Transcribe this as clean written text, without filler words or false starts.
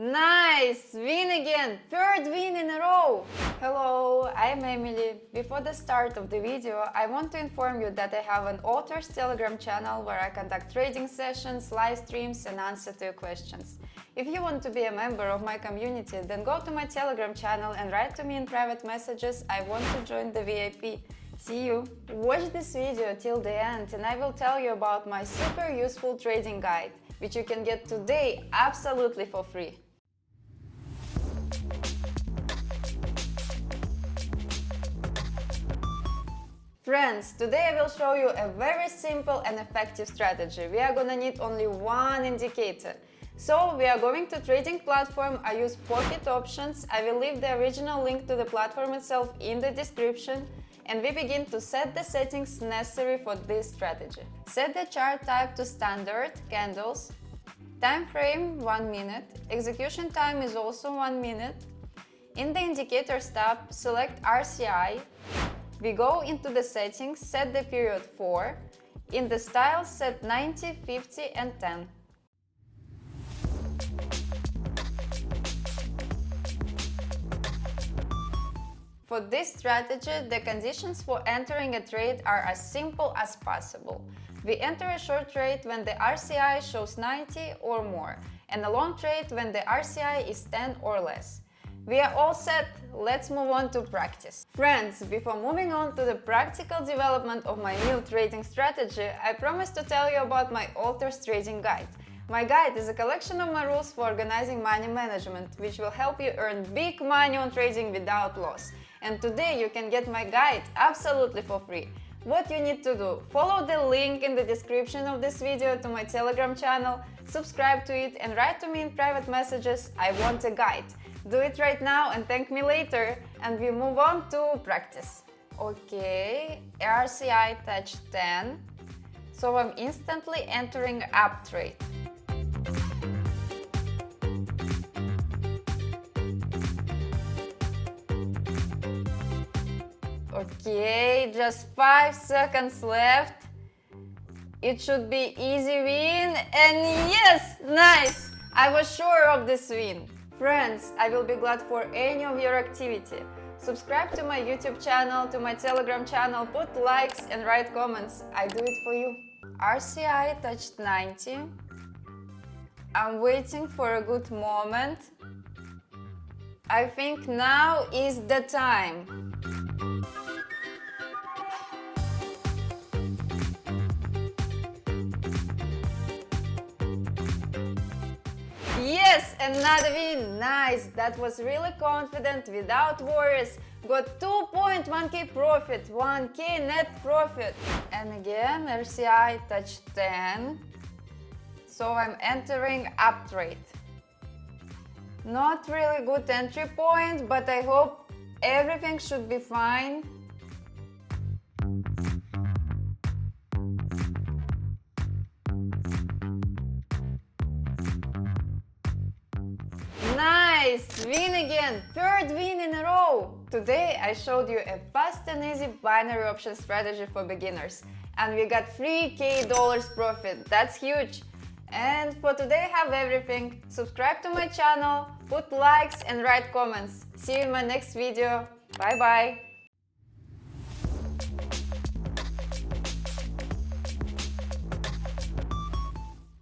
Nice! Win again! Third win in a row! Hello, I'm Emily. Before the start of the video, I want to inform you that I have an author's Telegram channel where I conduct trading sessions, live streams and answer to your questions. If you want to be a member of my community, then go to my Telegram channel and write to me in private messages, I want to join the VIP. See you! Watch this video till the end and I will tell you about my super useful trading guide, which you can get today absolutely for free. Friends, today I will show you a very simple and effective strategy. We are gonna need only one indicator. So we are going to trading platform. I use Pocket Options. I will leave the original link to the platform itself in the description. And we begin to set the settings necessary for this strategy. Set the chart type to standard, candles. Time frame 1 minute. Execution time is also 1 minute. In the indicators tab, select RSI. We go into the settings, set the period 4. In the style, set 90, 50 and 10. For this strategy, the conditions for entering a trade are as simple as possible. We enter a short trade when the RSI shows 90 or more, and a long trade when the RSI is 10 or less. We are all set, let's move on to practice. Friends, before moving on to the practical development of my new trading strategy, I promised to tell you about my author's trading guide. My guide is a collection of my rules for organizing money management, which will help you earn big money on trading without loss. And today you can get my guide absolutely for free. What you need to do: follow the link in the description of this video to my Telegram channel, subscribe to it and write to me in private messages, I want a guide. Do it right now and thank me later, and we move on to practice. Okay, RSI touch 10, so I'm instantly entering up trade. Okay, just 5 seconds left. It should be easy win, and yes, nice! I was sure of this win. Friends, I will be glad for any of your activity. Subscribe to my YouTube channel, to my Telegram channel, put likes and write comments. I do it for you. RSI touched 90. I'm waiting for a good moment. I think now is the time. Yes, another win! Nice! That was really confident, without worries. Got 2.1k profit, 1k net profit. And again, RSI touched 10. So I'm entering up trade. Not really good entry point, but I hope everything should be fine. Nice! Win again! Third win in a row! Today I showed you a fast and easy binary option strategy for beginners. And we got $3k profit. That's huge! And for today I have everything. Subscribe to my channel, put likes and write comments. See you in my next video. Bye bye!